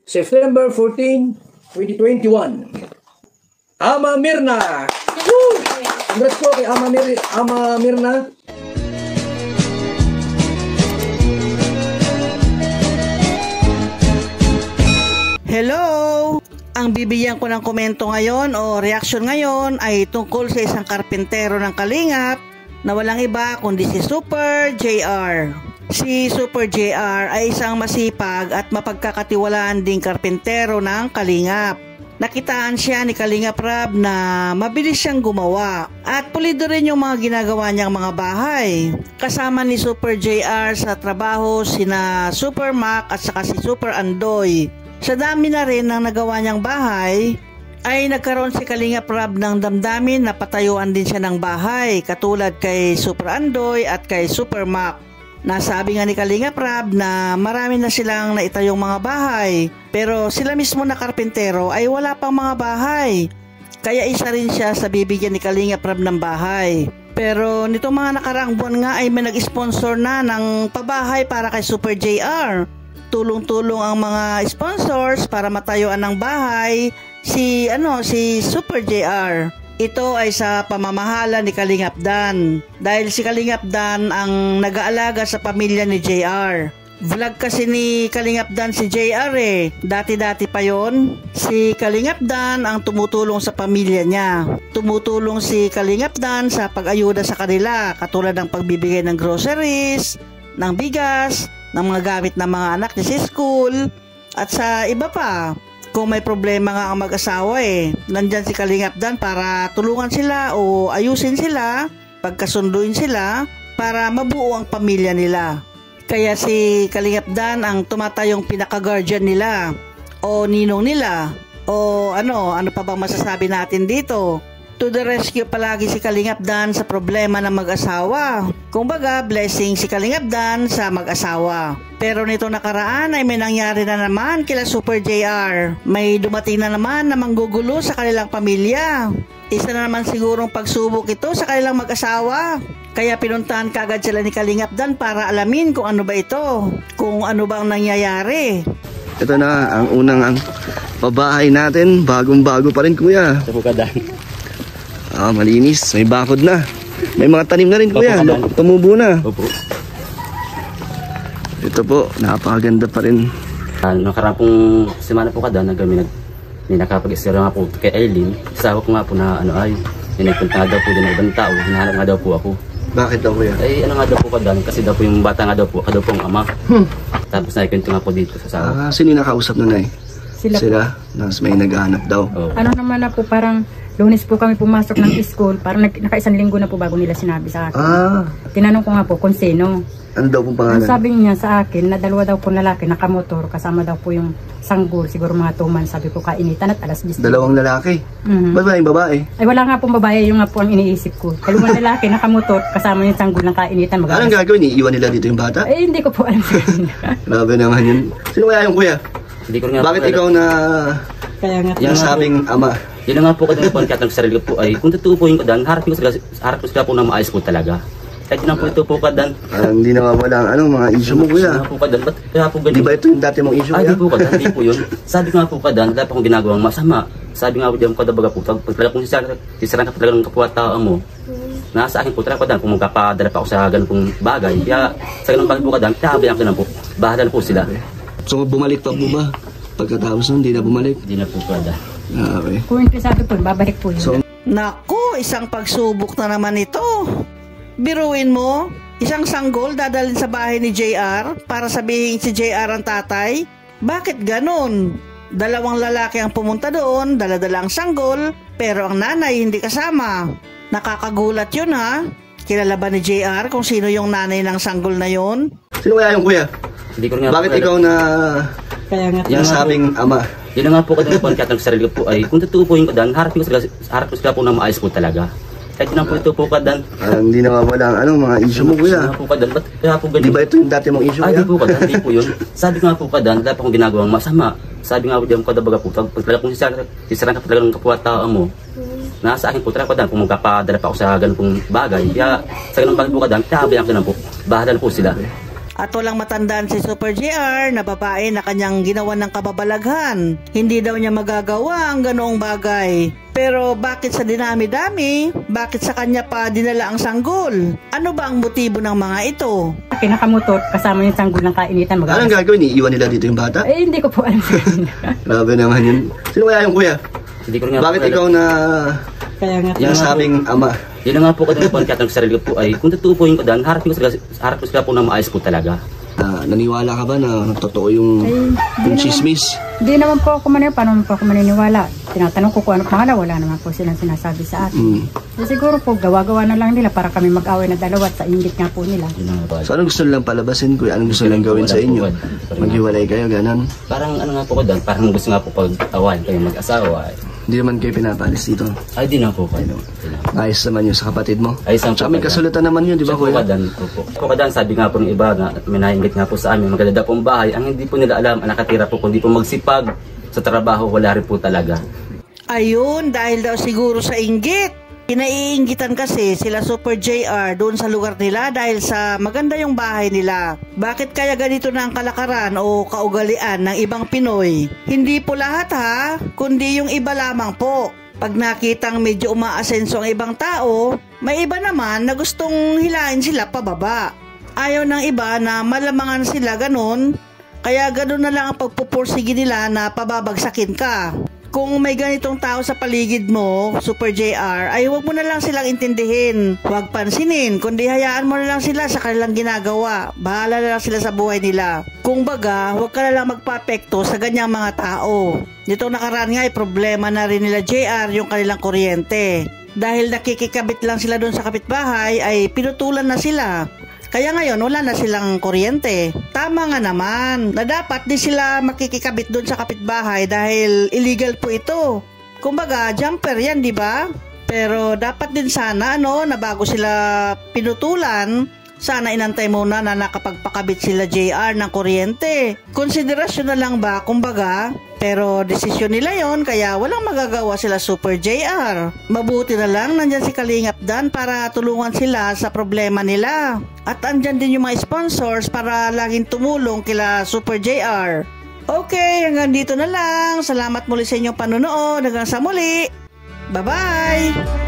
September 14, 2021. Ama Mirna! Woo! Congrats po kay Ama Mirna. Hello! Ang bibigyan ko ng komento ngayon o reaction ngayon ay tungkol sa isang karpentero ng Kalingap na walang iba kundi si Super JR. Si Super JR ay isang masipag at mapagkakatiwalaan ding karpentero ng Kalingap. Nakitaan siya ni Kalingap Rab na mabilis siyang gumawa at pulido rin yung mga ginagawa niyang mga bahay. Kasama ni Super JR sa trabaho sina Super Mac at saka si Super Andoy. Sa dami na rin ng nagawa niyang bahay, ay nagkaroon si Kalingap Rab ng damdamin na patayuan din siya ng bahay katulad kay Super Andoy at kay Super Mac. Nasabi nga ni Kalingap Rab na marami na silang naitayong mga bahay pero sila mismo na karpentero ay wala pang mga bahay. Kaya isa rin siya sa bibigyan ni Kalingap Rab ng bahay. Pero nitong mga nakaraang buwan nga ay may nag-sponsor na ng pabahay para kay Super JR. Tulong-tulong ang mga sponsors para matayuan ng bahay si Super JR. Ito ay sa pamamahala ni Kalingap Dan dahil si Kalingap Dan ang nag-aalaga sa pamilya ni JR. Vlog kasi ni Kalingap Dan si JR eh. Dati-dati pa yon. Si Kalingap Dan ang tumutulong sa pamilya niya. Tumutulong si Kalingap Dan sa pag-ayuda sa kanila katulad ng pagbibigay ng groceries, ng bigas, ng mga gamit ng mga anak niya sa school at sa iba pa. Kung may problema nga ang mag-asawa nandyan si Kalingap Dan para tulungan sila o ayusin sila, pagkasunduin sila para mabuo ang pamilya nila. Kaya si Kalingap Dan ang tumatayong pinaka-guardian nila o ninong nila o ano pa bang masasabi natin dito. To the rescue palagi si Kalingap Dan sa problema ng mag-asawa. Kumbaga, blessing si Kalingap Dan sa mag-asawa. Pero nito nakaraan ay may nangyari na naman kila Super JR. May dumating na naman na manggugulo sa kanilang pamilya. Isa na naman sigurong pagsubok ito sa kanilang mag-asawa. Kaya pinuntahan kagad sila ni Kalingap Dan para alamin kung ano ba ito. Kung ano ba ang nangyayari. Ito na ang unang pabahay natin. Bagong-bago pa rin, kuya. Ito po kadan. Malinis. May bakod na. May mga tanim na rin, kuya. Tumubo na. Opo. Ito po, napakaganda pa rin. Nakaraan pong semana po kadan, may nakapag-isira nga po kay Eileen. Isawa ko nga po na may nagpunta nga daw po din ng ibang tao. Hinahanap nga daw po ako. Bakit daw, kuya? Ay, nga daw po kadan, kasi daw po yung bata nga daw po, ako daw po ang ama. Tapos nakikwento nga po dito sa asawa. Sino yung nakausap na Sila? May naghahanap daw. Oh. Ano naman na po, parang Lunes po kami pumasok ng school, parang naka-isang linggo na po bago nila sinabi sa akin. Tinanong ko nga po kung sino. Ano daw pong pangalan? Sabi niya sa akin na dalawa daw po lalaki, nakamotor, kasama daw po yung sanggol, siguro mga 2 months. Sabi ko kainitan at alas 10. Dalawang lalaki? Ba't ba yung babae? Ay wala nga pong babae, yung nga po ang iniisip ko. Dalawang lalaki, nakamotor, kasama yung sanggol ng kainitan. Anong gagawin? Iiwan nila dito yung bata? Eh hindi ko po alam. Grabe naman yun. Sino kaya yung kuya? Hindi ko nga bakit ikaw na kaya nga yung sabing ama? Yun nga po kadan po ang katang sarili ko po ay kung totoo po yung kadan, harap ko sila po na maayos po talaga. Kahit na po ito po kadan. Hindi nawawala ang mga issue mo, kuya. Po kadan, ba't kaya po ganun? Di ba ito yung dati mong issue, kuya? Di po kadan, di po yun. Sabi ko nga po kadan, wala pa akong ginagawang masama. Sabi nga po diyan kadabaga po, pag talaga kung sisarang ka talaga ng kapwa-tao mo, nasa akin po talaga kadan, kung magpapadala pa ako sa ganun pong bagay. Kaya sa ganun bagay po kadan, tahabayan ko na po. Bahala po sila. So bumalik pa po ba? Pagkatapos nun, hindi na bumalik? Hindi na po kadan. Okay. Kung interesado po, babalik po yun. So, Naku, isang pagsubok na naman ito. Biruin mo, isang sanggol dadalhin sa bahay ni JR para sabihin si JR ang tatay? Bakit ganun? Dalawang lalaki ang pumunta doon, dala-dala ang sanggol, pero ang nanay hindi kasama. Nakakagulat yun ha? Kilala ba ni JR kung sino yung nanay ng sanggol na yon? Sino kaya yung kuya? Hindi ko nga bakit ikaw na kaya nga yung sabing ama? Yun nga po kadan po ang katang sarili ko po ay kung totoo po yung kadan, harap ko sila po na maayos po talaga. Kahit na po ito po kadan. Hindi nawawala ang mga issue mo, kuya. Po kadan, ba't kaya po ganun? Di ba ito yung dati mong issue, kuya? Di po kadan, di po yun. Sabi ko nga po kadan, wala pa akong ginagawang masama. Sabi nga po diyan kadabaga po, pag talaga kung sisarang ka talaga ng kapwa-tao mo, nasa akin po talaga kadan, kung magpapadala pa ako sa ganun pong bagay. Kaya sa ganun bagay po kadan, tahabayan ko na po. Bahala po sila. At walang matandaan si Super JR na babae na kanyang ginawa ng kababalaghan. Hindi daw niya magagawa ang ganoong bagay. Pero bakit sa dinami-dami? Bakit sa kanya pa dinala ang sanggol? Ano ba ang motibo ng mga ito? Kinakamutot, kasama yung sanggol ng kainitan. Anong gagawin? Iiwan nila dito yung bata? Eh, hindi ko po alam. Grabe naman yun. Sino kaya yung kuya? Hindi ko nga Bakit po ikaw na Kaya nga. yung sabing ama? Yun na nga po kadang po ang tiyatang sa sarili ko po ay kung totoo po yung kadan, harap ko sila po na maayos po talaga. Naniwala ka ba na totoo yung chismis? Hindi naman po ako paano po ako maniniwala. Tinatanong ko kung ano pangalan, wala naman po silang sinasabi sa atin. Siguro po, gawa-gawa na lang nila para kami mag-away na dalawa at sa inggit nga po nila. So anong gusto nilang palabasin kuya? Anong gusto nilang gawin sa inyo? Maghiwalay kayo, ganon? Parang ano nga po kadang, parang gusto nga po pag-awayan kayo mag-asawa. Hindi naman kayo pinapalis dito. Ay, di na po kayo. Ayos naman yun sa kapatid mo. Ayos ang Tsaka may kasulatan naman yun, di ba kuya? Po kadan, sabi nga po ng iba na may nainggit nga po sa amin, maganda pong bahay. Ang hindi po nila alam, ang nakatira po, kundi po magsipag sa trabaho, wala rin po talaga. Ayun, dahil daw siguro sa inggit. Pinaiinggitan kasi sila Super JR doon sa lugar nila dahil sa maganda yung bahay nila. Bakit kaya ganito na ang kalakaran o kaugalian ng ibang Pinoy? Hindi po lahat ha, kundi yung iba lamang po. Pag nakitang medyo umaasenso ang ibang tao, may iba naman na gustong hilahin sila pababa. Ayaw ng iba na malamangan sila ganun, kaya ganun na lang ang pagpupursige nila na pababagsakin ka. Kung may ganitong tao sa paligid mo, Super JR, ay huwag mo na lang silang intindihin. Huwag pansinin, kundi hayaan mo na lang sila sa kanilang ginagawa. Bahala na lang sila sa buhay nila. Kung baga, huwag ka na lang magpapekto sa ganyang mga tao. Nitong nakaraan nga ay problema na rin nila JR yung kanilang kuryente. Dahil nakikikabit lang sila doon sa kapitbahay, ay pinutulan na sila. Kaya ngayon, wala na silang kuryente. Tama nga naman na dapat di sila makikikabit doon sa kapitbahay dahil illegal po ito. Kumbaga, jumper yan, di ba? Pero dapat din sana, na bago sila pinutulan, sana inantay muna na nakapagpakabit sila JR ng kuryente. Konsiderasyon na lang ba, kumbaga? Pero desisyon nila yon, kaya walang magagawa sila Super JR. Mabuti na lang nandyan si Kalingap Dan para tulungan sila sa problema nila. At andyan din yung mga sponsors para laging tumulong kila Super JR. Okay, hanggang dito na lang. Salamat muli sa inyong panonood. Hanggang sa muli. Bye-bye!